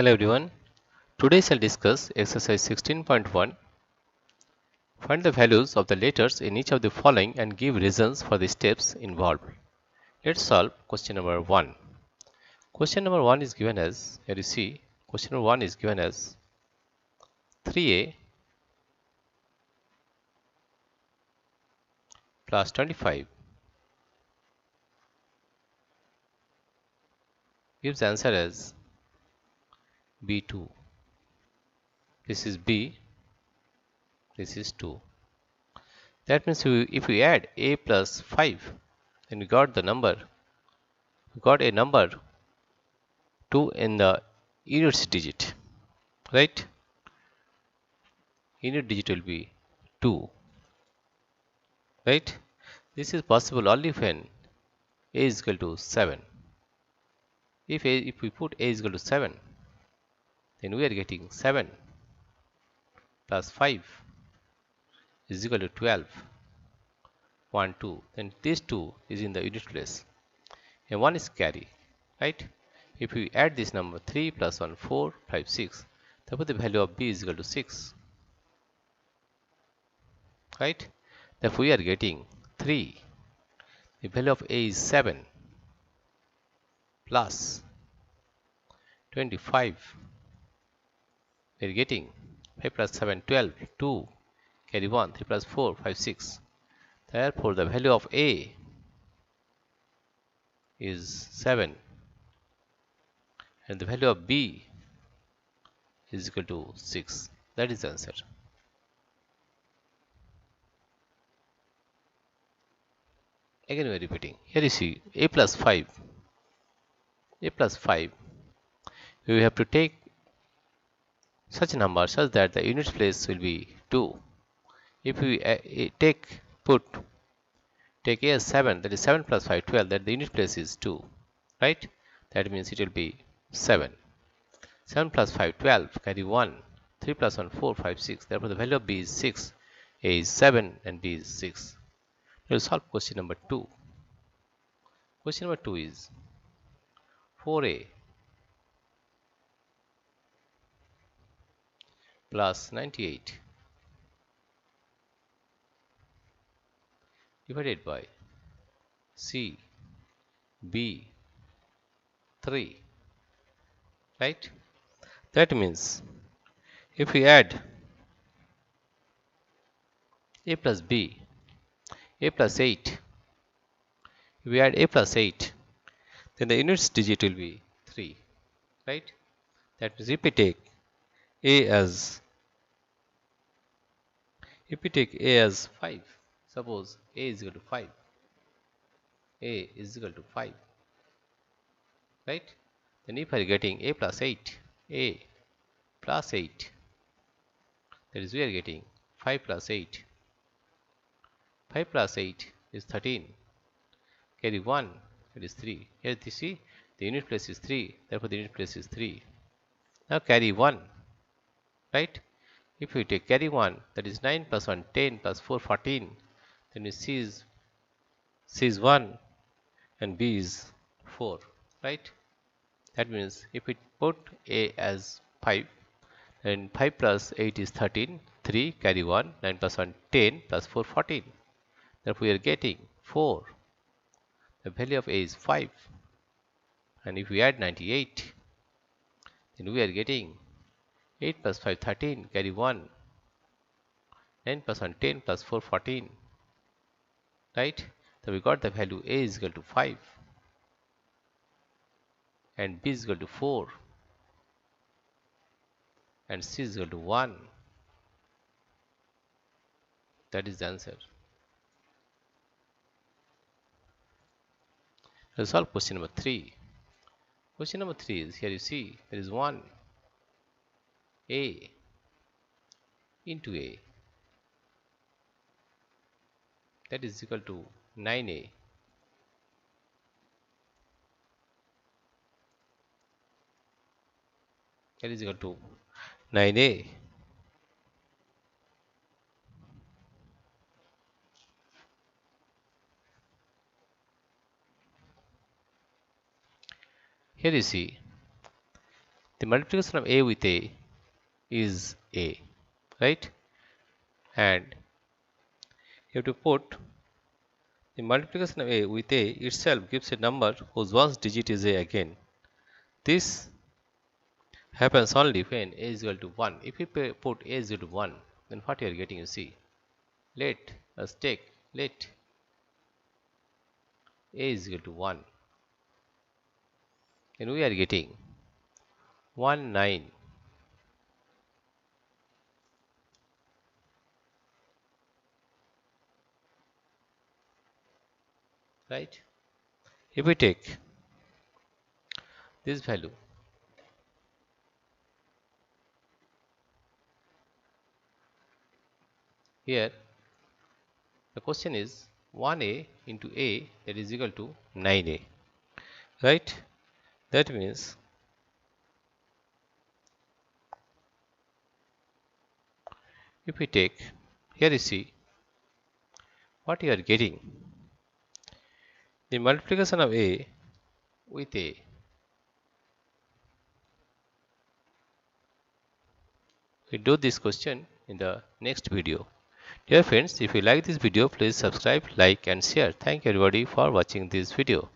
Hello everyone. Today I'll discuss exercise 16.1. Find the values of the letters in each of the following and give reasons for the steps involved. Let's solve question number 1. Question number 1 is given as, here you see, question number 1 is given as 3a plus 25 gives answer as b2. This is b, this is 2. That means if we add a plus 5, then we got a number 2 in the units digit, right? Unit digit will be 2, right? This is possible only when a is equal to 7. If we put a is equal to 7, then we are getting 7 plus 5 is equal to 12. 1, 2. Then this 2 is in the unit place. And 1 is carry, right? If we add this number 3 plus 1, 4, 5, 6, therefore the value of b is equal to 6. Right? Therefore we are getting 3. The value of a is 7 plus 25. We are getting 5 plus 7, 12, 2, carry 1, 3 plus 4, 5, 6. Therefore the value of a is 7 and the value of b is equal to 6. That is the answer. Again we are repeating. Here you see a plus 5. A plus 5. We have to take such a number such that the unit place will be 2. If we take a as 7, that is 7 plus 5, 12, that the unit place is 2. Right? That means it will be 7. 7 plus 5, 12, carry 1. 3 plus 1, 4, 5, 6. Therefore the value of b is 6. A is 7 and b is 6. We will solve question number 2. Question number 2 is 4a plus 98 divided by c, b, 3. Right? That means if we add a plus b, a plus 8, if we add a plus 8, then the units digit will be 3. Right? That means if we take a as 5, suppose a is equal to 5, a is equal to 5, right? Then if I are getting a plus 8, a plus 8, that is we are getting 5 plus 8. 5 plus 8 is 13. Carry 1, it is 3. Here you see the unit place is 3, therefore the unit place is 3. Now carry 1, right? If we take carry 1, that is 9 plus 1, 10 plus 4, 14. Then we C is 1 and b is 4, right? That means if we put a as 5, then 5 plus 8 is 13, 3, carry 1, 9 plus 1, 10 plus 4, 14. Therefore we are getting 4. The value of a is 5. And if we add 98, then we are getting 8 plus 5, 13, carry 1, 9 plus 1, 10 plus 4, 14. Right? So we got the value a is equal to 5 and b is equal to 4 and c is equal to 1. That is the answer. Let's solve question number 3. Question number 3 is, here you see there is 1 a into a, that is equal to 9a. That is equal to 9a. Here you see The multiplication of A with A is A, right? And you have to put the multiplication of A with A itself gives a number whose ones digit is A again. This happens only when A is equal to 1. If you put A is equal to 1, then what you are getting, you see. Let A is equal to 1. Then we are getting 1 9, right? If we take this value, here the question is 1A into A, that is equal to 9A, right? That means if we take, here you see what you are getting, the multiplication of A with A. We do this question in the next video. Dear friends, if you like this video, please subscribe, like and share. Thank you everybody for watching this video.